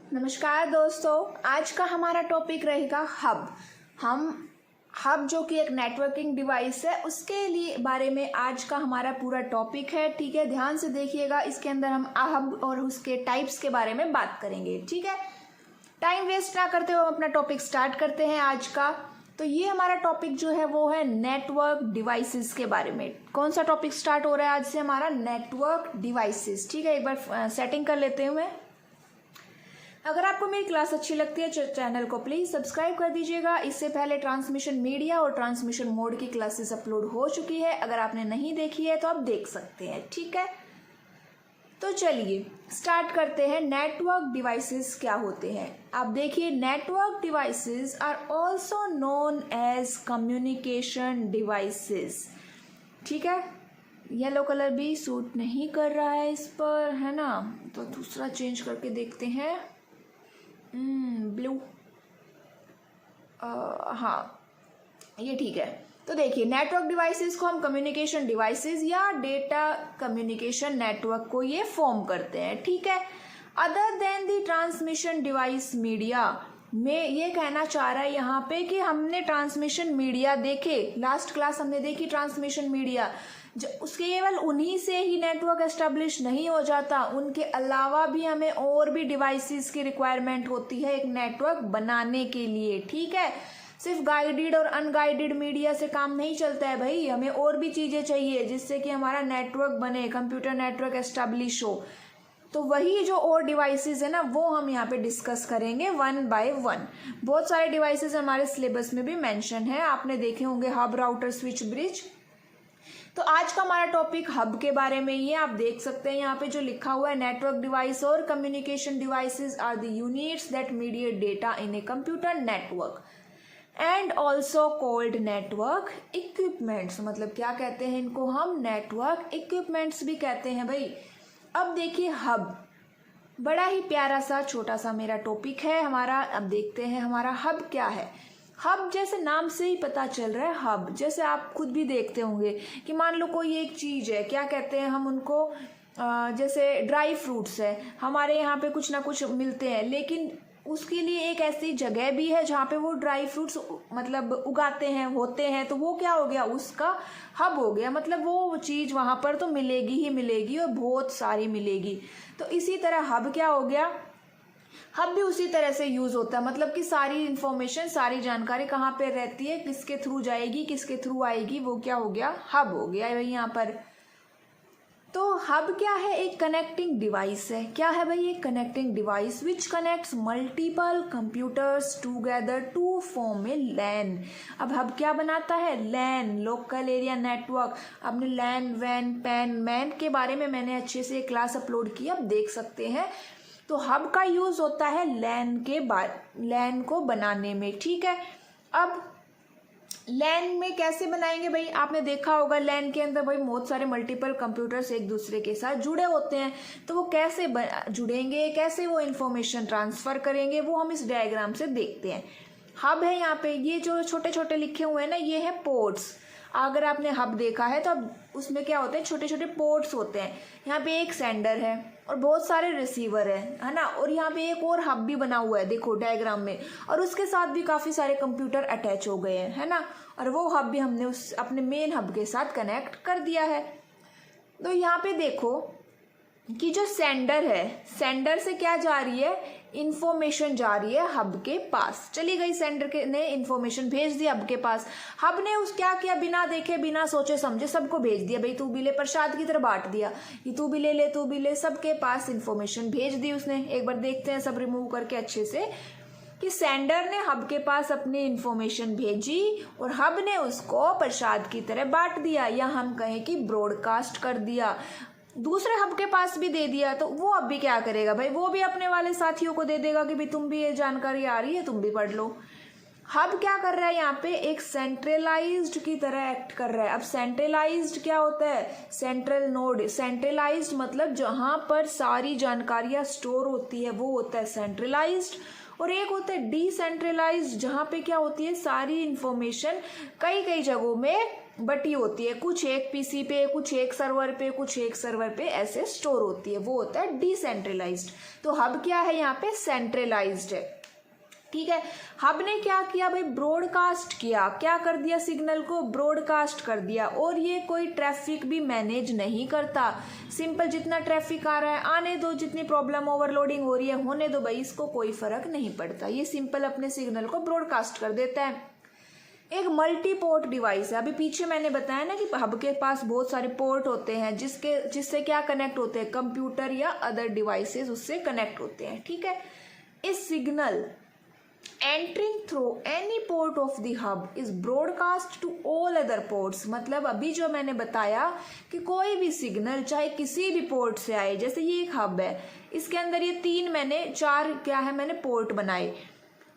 नमस्कार दोस्तों, आज का हमारा टॉपिक रहेगा हब जो कि एक नेटवर्किंग डिवाइस है, उसके लिए बारे में आज का हमारा पूरा टॉपिक है। ठीक है, ध्यान से देखिएगा। इसके अंदर हम हब और उसके टाइप्स के बारे में बात करेंगे। ठीक है, टाइम वेस्ट ना करते हुए हम अपना टॉपिक स्टार्ट करते हैं आज का। तो ये हमारा टॉपिक जो है वो है नेटवर्क डिवाइसेस के बारे में। कौन सा टॉपिक स्टार्ट हो रहा है आज से? हमारा नेटवर्क डिवाइसेस। ठीक है, एक बार सेटिंग कर लेते हैं। मैं अगर आपको मेरी क्लास अच्छी लगती है चैनल को प्लीज सब्सक्राइब कर दीजिएगा। इससे पहले ट्रांसमिशन मीडिया और ट्रांसमिशन मोड की क्लासेस अपलोड हो चुकी है। अगर आपने नहीं देखी है तो आप देख सकते हैं। ठीक है, तो चलिए स्टार्ट करते हैं। नेटवर्क डिवाइसेस क्या होते हैं? आप देखिए, network devices are also known as communication devices. ठीक है, येलो कलर भी सूट नहीं कर रहा है इस पर, है ना? तो दूसरा चेंज करके देखते हैं। ब्लू, हाँ ये ठीक है। तो देखिए, नेटवर्क डिवाइसेस को हम कम्युनिकेशन डिवाइसेस या डेटा कम्युनिकेशन नेटवर्क को ये फॉर्म करते हैं। ठीक है, other than the transmission device media में ये कहना चाह रहा है यहाँ पे कि हमने ट्रांसमिशन मीडिया देखे, लास्ट क्लास हमने देखी ट्रांसमिशन मीडिया। उसके केवल उन्हीं से ही नेटवर्क एस्टेब्लिश नहीं हो जाता, उनके अलावा भी हमें और भी डिवाइसेस की रिक्वायरमेंट होती है एक नेटवर्क बनाने के लिए। ठीक है, सिर्फ गाइडेड और अनगाइडेड मीडिया से काम नहीं चलता है भाई, हमें और भी चीजें चाहिए जिससे कि हमारा नेटवर्क बने, कंप्यूटर नेटवर्क एस्टेब्लिश हो। तो वही जो और डिवाइसेस है ना, वो हम यहाँ पे डिस्कस करेंगे वन बाय वन। बहुत सारे डिवाइसेस हमारे सिलेबस में भी मेंशन है, आपने देखे होंगे, हब, राउटर, स्विच, ब्रिज। तो आज का हमारा टॉपिक हब के बारे में ही है। आप देख सकते हैं यहाँ पे जो लिखा हुआ है, नेटवर्क डिवाइस और communication devices are the units that mediate data in a computer network and also called network equipments. मतलब क्या कहते हैं इनको? हम नेटवर्क इक्विपमेंट्स भी कहते हैं भाई। अब देखिए, हब बड़ा ही प्यारा सा छोटा सा मेरा टॉपिक है हमारा। अब देखते हैं हमारा हब क्या है। हब जैसे नाम से ही पता चल रहा है, हब जैसे आप खुद भी देखते होंगे कि मान लो कोई एक चीज है, क्या कहते हैं हम उनको, जैसे ड्राई फ्रूट्स है, हमारे यहाँ पे कुछ ना कुछ मिलते हैं, लेकिन उसके लिए एक ऐसी जगह भी है जहाँ पे वो ड्राई फ्रूट्स मतलब उगाते हैं, होते हैं, तो वो क्या हो गया? उसका हब हो गया। मतलब वो चीज वहां पर तो मिलेगी ही मिलेगी और बहुत सारी मिलेगी। तो इसी तरह हब क्या हो गया? हब भी उसी तरह से यूज होता है, मतलब कि सारी इंफॉर्मेशन, सारी जानकारी कहाँ पे रहती है, किसके थ्रू जाएगी, किसके थ्रू आएगी, वो क्या हो गया? हब हो गया भाई यहाँ पर। तो हब क्या है? एक कनेक्टिंग डिवाइस है। क्या है भाई? एक connecting device which connects multiple computers together to form a LAN. अब हब क्या बनाता है? LAN, local area network. आपने लैन, वैन, पैन, मैन के बारे में मैंने अच्छे से क्लास अपलोड की, आप देख सकते हैं। तो हब का यूज होता है लैन को बनाने में। ठीक है, अब लैन में कैसे बनाएंगे भाई? आपने देखा होगा लैन के अंदर भाई बहुत सारे मल्टीपल कंप्यूटर्स एक दूसरे के साथ जुड़े होते हैं। तो वो कैसे जुड़ेंगे, कैसे वो इंफॉर्मेशन ट्रांसफर करेंगे, वो हम इस डायग्राम से देखते हैं। हब है यहाँ पे, ये जो छोटे छोटे लिखे हुए हैं ना, ये है पोर्ट्स। अगर आपने हब देखा है तो अब उसमें क्या होते हैं? छोटे छोटे पोर्ट्स होते हैं। यहाँ पे एक सेंडर है और बहुत सारे रिसीवर है ना? और यहाँ पे एक और हब भी बना हुआ है, देखो डायग्राम में, और उसके साथ भी काफी सारे कंप्यूटर अटैच हो गए हैं, है ना? और वो हब भी हमने उस अपने मेन हब के साथ कनेक्ट कर दिया है। तो यहाँ पे देखो कि जो सेंडर है, सेंडर से क्या जा रही है? इंफॉर्मेशन जा रही है हब के पास। चली गई, सेंडर के ने इंफॉर्मेशन भेज दिया हब के पास। हब ने उस क्या किया? बिना देखे, बिना सोचे समझे सबको भेज दिया भाई, तू भी ले, प्रसाद की तरह बांट दिया, ये तू भी ले, तू भी ले, सबके पास इंफॉर्मेशन भेज दी उसने। एक बार देखते हैं सब रिमूव करके अच्छे से कि सेंडर ने हब के पास अपनी इंफॉर्मेशन भेजी और हब ने उसको प्रसाद की तरह बांट दिया, या हम कहें कि ब्रॉडकास्ट कर दिया, दूसरे हब के पास भी दे दिया। तो वो अब भी क्या करेगा भाई? वो भी अपने वाले साथियों को दे देगा कि भाई तुम भी ये जानकारी आ रही है, तुम भी पढ़ लो। हब क्या कर रहा है यहाँ पे? एक सेंट्रलाइज्ड की तरह एक्ट कर रहा है। अब सेंट्रलाइज्ड क्या होता है? Central node. सेंट्रलाइज्ड मतलब जहां पर सारी जानकारियां स्टोर होती है वो होता है सेंट्रलाइज्ड। और एक होता है डिसेंट्रलाइज्ड, जहां पे क्या होती है? सारी इंफॉर्मेशन कई कई जगहों में बटी होती है, कुछ एक पीसी पे, कुछ एक सर्वर पे, कुछ एक सर्वर पे ऐसे स्टोर होती है, वो होता है डिसेंट्रलाइज्ड। तो हब क्या है यहाँ पे, सेंट्रलाइज्ड है। ठीक है, हब ने क्या किया भाई, ब्रॉडकास्ट किया, क्या कर दिया, सिग्नल को ब्रॉडकास्ट कर दिया। और ये कोई ट्रैफिक भी मैनेज नहीं करता, सिंपल जितना ट्रैफिक आ रहा है आने दो, जितनी प्रॉब्लम ओवरलोडिंग हो रही है होने दो भाई, इसको कोई फर्क नहीं पड़ता, ये सिंपल अपने सिग्नल को ब्रॉडकास्ट कर देता है। एक मल्टी पोर्ट डिवाइस है, अभी पीछे मैंने बताया ना कि हब के पास बहुत सारे पोर्ट होते हैं जिससे क्या कनेक्ट होते हैं, कंप्यूटर या अदर डिवाइसेस उससे कनेक्ट होते हैं। ठीक है, इस signal entering through any port of the hub is broadcast to all other ports। मतलब अभी जो मैंने बताया कि कोई भी सिग्नल चाहे किसी भी पोर्ट से आए, जैसे ये एक हब है, इसके अंदर ये चार मैंने पोर्ट बनाए।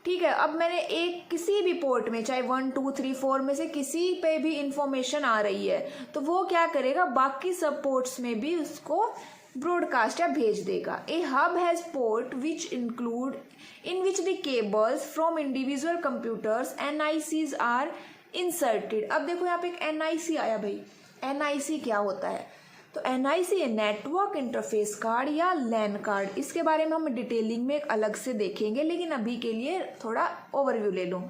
ठीक है, अब मैंने एक किसी भी पोर्ट में चाहे 1 2 3 4 में से किसी पे भी इंफॉर्मेशन आ रही है तो वो क्या करेगा, बाकी सब पोर्ट्स में भी उसको ब्रॉडकास्ट या भेज देगा। A hub has port which include in which the cables from individual computers NICs are inserted. अब देखो यहाँ पे एक NIC आया भाई, NIC क्या होता है, तो NIC है नेटवर्क इंटरफेस कार्ड या लैन कार्ड। इसके बारे में हम डिटेलिंग में एक अलग से देखेंगे, लेकिन अभी के लिए थोड़ा ओवरव्यू ले लूँ।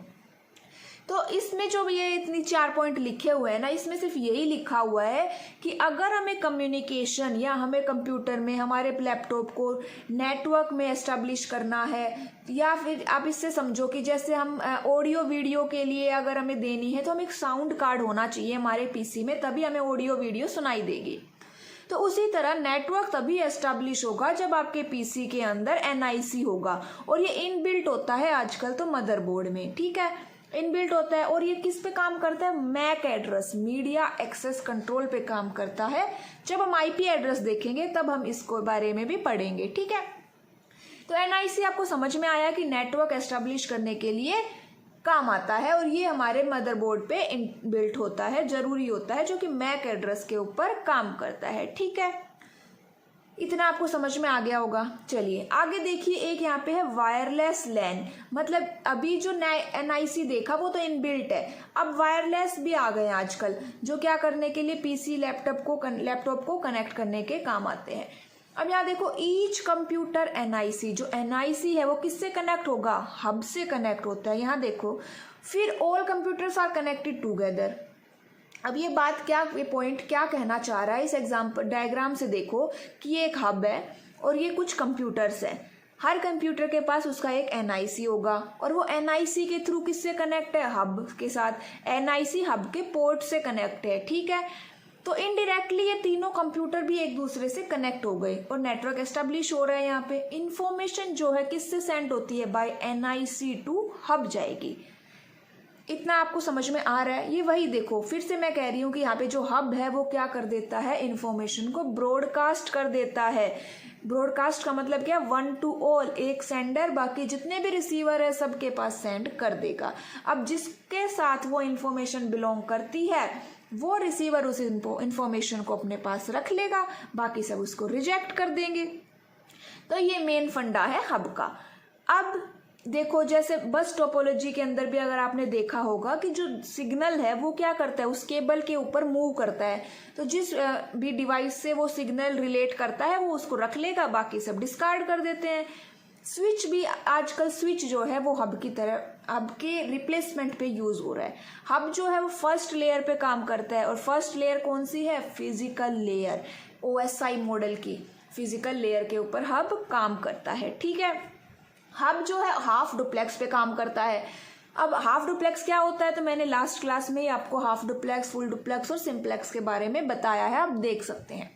तो इसमें जो ये इतनी 4 पॉइंट लिखे हुए हैं ना, इसमें सिर्फ यही लिखा हुआ है कि अगर हमें कम्युनिकेशन या हमें कंप्यूटर में हमारे लैपटॉप को नेटवर्क में एस्टेब्लिश करना है, या फिर आप इससे समझो कि जैसे हम ऑडियो वीडियो के लिए अगर हमें देनी है तो हमें एक साउंड कार्ड होना चाहिए हमारे पीसी में, तभी हमें ऑडियो वीडियो सुनाई देगी। तो उसी तरह नेटवर्क तभी एस्टेब्लिश होगा जब आपके पीसी के अंदर NIC होगा, और ये इनबिल्ट होता है आजकल तो मदरबोर्ड में। ठीक है, इनबिल्ट होता है, और ये किस पे काम करता है, MAC address, media access control पे काम करता है। जब हम IP एड्रेस देखेंगे तब हम इसको बारे में भी पढ़ेंगे। ठीक है, तो NIC आपको समझ में आया कि नेटवर्क एस्टेब्लिश करने के लिए काम आता है, और ये हमारे मदरबोर्ड पे इनबिल्ट होता है, जरूरी होता है, जो कि मैक एड्रेस के ऊपर काम करता है। ठीक है, इतना आपको समझ में आ गया होगा। चलिए आगे देखिए, एक यहाँ पे है वायरलेस लैन। मतलब अभी जो NIC देखा वो तो इनबिल्ट है, अब वायरलेस भी आ गए आजकल, जो क्या करने के लिए पीसी लैपटॉप को कनेक्ट करने के काम आते हैं। अब यहाँ देखो, ईच कंप्यूटर NIC, जो NIC है वो किससे कनेक्ट होगा, हब से कनेक्ट होता है। यहाँ देखो, फिर all computers are connected together. अब ये पॉइंट क्या कहना चाह रहा है, इस एग्जाम्पल डायग्राम से देखो कि ये एक हब है और ये कुछ कंप्यूटर्स है। हर कंप्यूटर के पास उसका एक NIC होगा, और वो NIC के थ्रू किससे कनेक्ट है, हब के साथ। NIC हब के पोर्ट से कनेक्ट है। ठीक है, तो इनडायरेक्टली ये तीनों कंप्यूटर भी एक दूसरे से कनेक्ट हो गए और नेटवर्क एस्टेब्लिश हो रहा है। यहाँ पे इंफॉर्मेशन जो है किससे सेंड होती है, बाय NIC टू हब जाएगी। इतना आपको समझ में आ रहा है। ये वही देखो, फिर से मैं कह रही हूँ कि यहाँ पे जो हब है वो क्या कर देता है, इंफॉर्मेशन को ब्रॉडकास्ट कर देता है। ब्रॉडकास्ट का मतलब क्या, 1 to all, एक सेंडर बाकी जितने भी रिसीवर है सबके पास सेंड कर देगा। अब जिसके साथ वो इंफॉर्मेशन बिलोंग करती है वो रिसीवर उस इंफॉर्मेशन को अपने पास रख लेगा, बाकी सब उसको रिजेक्ट कर देंगे। तो ये मेन फंडा है हब का। अब देखो, जैसे बस टोपोलॉजी के अंदर भी अगर आपने देखा होगा कि जो सिग्नल है वो क्या करता है, उस केबल के ऊपर मूव करता है। तो जिस भी डिवाइस से वो सिग्नल रिलेट करता है वो उसको रख लेगा, बाकी सब डिस्कार्ड कर देते हैं। स्विच भी आजकल, स्विच जो है वो हब की तरह, हब के रिप्लेसमेंट पे यूज हो रहा है। हब जो है वो फर्स्ट लेयर पे काम करता है, और फर्स्ट लेयर कौन सी है, फिजिकल लेयर, OSI मॉडल की फिजिकल लेयर के ऊपर हब काम करता है। ठीक है, हब जो है हाफ डुप्लेक्स पे काम करता है। अब हाफ डुप्लेक्स क्या होता है, तो मैंने लास्ट क्लास में ही आपको हाफ डुप्लेक्स, फुल डुप्लेक्स और सिंप्लेक्स के बारे में बताया है, आप देख सकते हैं।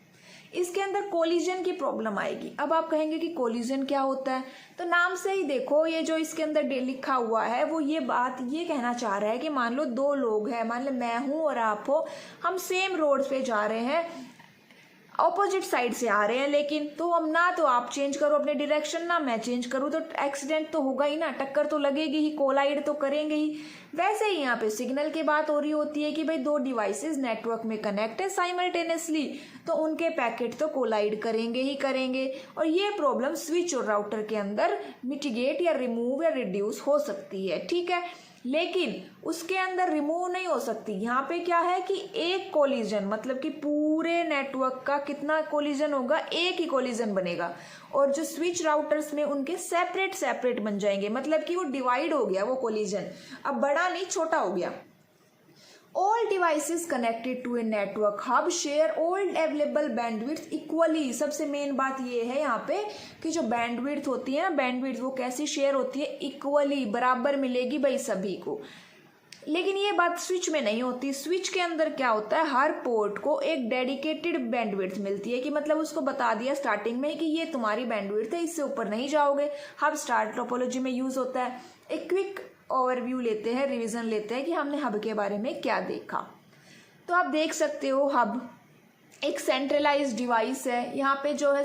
इसके अंदर कोलिजन की प्रॉब्लम आएगी। अब आप कहेंगे कि कोलिजन क्या होता है, तो नाम से ही देखो, ये जो इसके अंदर लिखा हुआ है वो ये बात ये कहना चाह रहा है कि मान लो 2 लोग हैं, मान लो मैं हूँ और आप हो, हम सेम रोड पे जा रहे हैं, ऑपोजिट साइड से आ रहे हैं, लेकिन तो हम ना तो आप चेंज करो अपने डायरेक्शन, ना मैं चेंज करूँ, तो एक्सीडेंट तो होगा ही ना, टक्कर तो लगेगी ही, कोलाइड तो करेंगे ही। वैसे ही यहाँ पे सिग्नल की बात हो रही होती है कि भाई दो डिवाइसेस नेटवर्क में कनेक्ट है साइमल्टेनियसली, तो उनके पैकेट तो कोलाइड करेंगे ही करेंगे, और ये प्रॉब्लम स्विच और राउटर के अंदर मिटिगेट या रिमूव या रिड्यूस हो सकती है, ठीक है। लेकिन उसके अंदर रिमूव नहीं हो सकती। यहाँ पे क्या है कि एक कोलिजन, मतलब कि पूरे नेटवर्क का कितना कोलिजन होगा, एक ही कोलिजन बनेगा, और जो स्विच राउटर्स में उनके सेपरेट सेपरेट बन जाएंगे, मतलब कि वो डिवाइड हो गया वो कोलिजन, अब बड़ा नहीं छोटा हो गया। All devices connected to a network hub share all available bandwidth equally। सबसे मेन बात ये है यहाँ पे कि जो बैंडविड्थ होती है ना, बैंडविड्थ वो कैसी शेयर होती है, इक्वली, बराबर मिलेगी भाई सभी को। लेकिन ये बात स्विच में नहीं होती। स्विच के अंदर क्या होता है, हर पोर्ट को एक डेडिकेटेड बैंडविड्थ मिलती है, कि मतलब उसको बता दिया स्टार्टिंग में कि ये तुम्हारी बैंडविड्थ है, इससे ऊपर नहीं जाओगे। हब स्टार टोपोलॉजी में यूज होता है। एक क्विक ओवरव्यू लेते हैं, रिवीजन लेते हैं कि हमने हब के बारे में क्या देखा। तो आप देख सकते हो हब एक सेंट्रलाइज्ड डिवाइस है। यहाँ पे जो है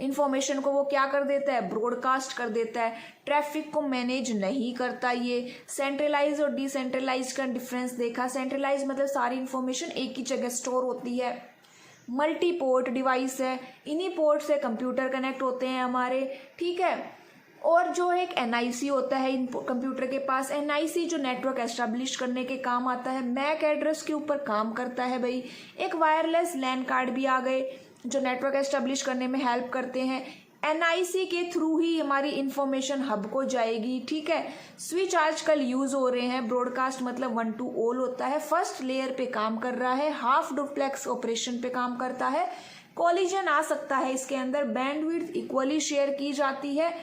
इंफॉर्मेशन को वो क्या कर देता है, ब्रॉडकास्ट कर देता है। ट्रैफिक को मैनेज नहीं करता। ये सेंट्रलाइज और डिसेंट्रलाइज का डिफरेंस देखा। सेंट्रलाइज मतलब सारी इंफॉर्मेशन एक ही जगह स्टोर होती है। मल्टी पोर्ट डिवाइस है, इन्हीं पोर्ट से कंप्यूटर कनेक्ट होते हैं हमारे, ठीक है। और जो एक एनआईसी होता है इन कंप्यूटर के पास, एनआईसी जो नेटवर्क एस्टेब्लिश करने के काम आता है, मैक एड्रेस के ऊपर काम करता है भाई। एक वायरलेस लैन कार्ड भी आ गए जो नेटवर्क एस्टेब्लिश करने में हेल्प करते हैं। एनआईसी के थ्रू ही हमारी इंफॉर्मेशन हब को जाएगी, ठीक है। स्विच आजकल यूज हो रहे हैं, ब्रॉडकास्ट मतलब 1 to all होता है, फर्स्ट लेयर पे काम कर रहा है, हाफ डुप्लेक्स ऑपरेशन पे काम करता है। कोलिजन आ सकता है इसके अंदर, बैंडविड्थ इक्वली शेयर की जाती है,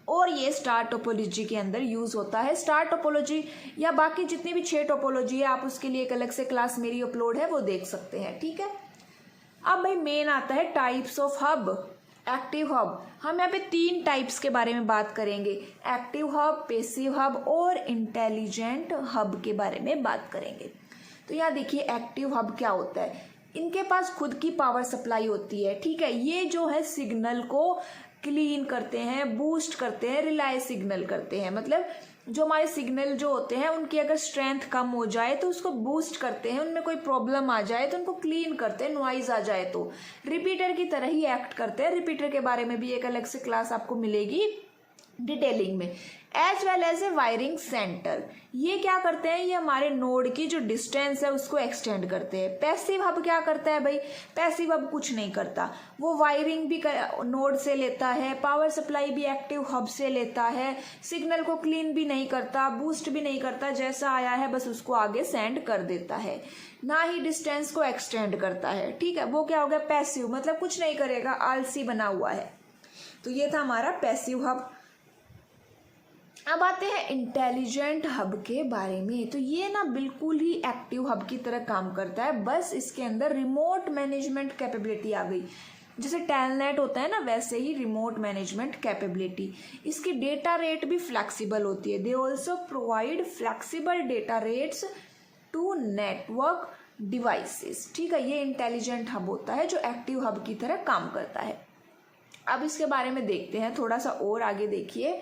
और ये स्टार टोपोलॉजी के अंदर यूज होता है। स्टार टोपोलॉजी या बाकी जितनी भी 6 टोपोलॉजी है, आप उसके लिए एक अलग से क्लास मेरी अपलोड है, वो देख सकते हैं, ठीक है। अब भाई मेन आता है types of hub. Active hub, हम यहाँ पे 3 टाइप्स के बारे में बात करेंगे। एक्टिव हब, पैसिव हब और इंटेलिजेंट हब के बारे में बात करेंगे। तो यहाँ देखिए एक्टिव हब क्या होता है। इनके पास खुद की पावर सप्लाई होती है, ठीक है। ये जो है सिग्नल को क्लीन करते हैं, बूस्ट करते हैं, रिलाय सिग्नल करते हैं। मतलब जो हमारे सिग्नल जो होते हैं उनकी अगर स्ट्रेंथ कम हो जाए तो उसको बूस्ट करते हैं, उनमें कोई प्रॉब्लम आ जाए तो उनको क्लीन करते हैं, नॉइज आ जाए तो। रिपीटर की तरह ही एक्ट करते हैं। रिपीटर के बारे में भी एक अलग से क्लास आपको मिलेगी डिटेलिंग में। As well as a wiring centre, ये क्या करते हैं, ये हमारे नोड की जो डिस्टेंस है उसको एक्सटेंड करते हैं। पैसिव हब क्या करता है भाई, पैसिव हब कुछ नहीं करता, वो वायरिंग भी नोड से लेता है, पावर सप्लाई भी एक्टिव हब से लेता है, सिग्नल को क्लीन भी नहीं करता, बूस्ट भी नहीं करता, जैसा आया है बस उसको आगे सेंड कर देता है, ना ही डिस्टेंस को एक्सटेंड करता है, ठीक है। वो क्या हो गया पैसिव, मतलब कुछ नहीं करेगा, आलसी बना हुआ है। तो ये था हमारा पैसिव हब। अब आते हैं इंटेलिजेंट हब के बारे में। तो ये ना बिल्कुल ही एक्टिव हब की तरह काम करता है, बस इसके अंदर रिमोट मैनेजमेंट कैपेबिलिटी आ गई। जैसे टेलनेट होता है ना, वैसे ही रिमोट मैनेजमेंट कैपेबिलिटी। इसकी डेटा रेट भी फ्लेक्सिबल होती है। They also provide flexible data rates to network devices, ठीक है। ये इंटेलिजेंट हब होता है जो एक्टिव हब की तरह काम करता है। अब इसके बारे में देखते हैं थोड़ा सा और आगे देखिए।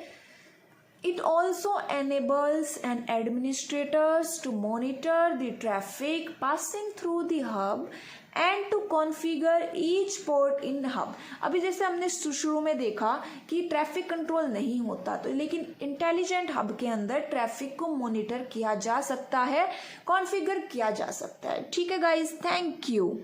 It also enables an administrators to monitor the traffic passing through the hub and to configure each port in hub। अभी जैसे हमने शुरू में देखा कि ट्रैफिक कंट्रोल नहीं होता, तो लेकिन इंटेलिजेंट हब के अंदर ट्रैफिक को मॉनिटर किया जा सकता है, कॉन्फ़िगर किया जा सकता है, ठीक है गाइस। Thank you.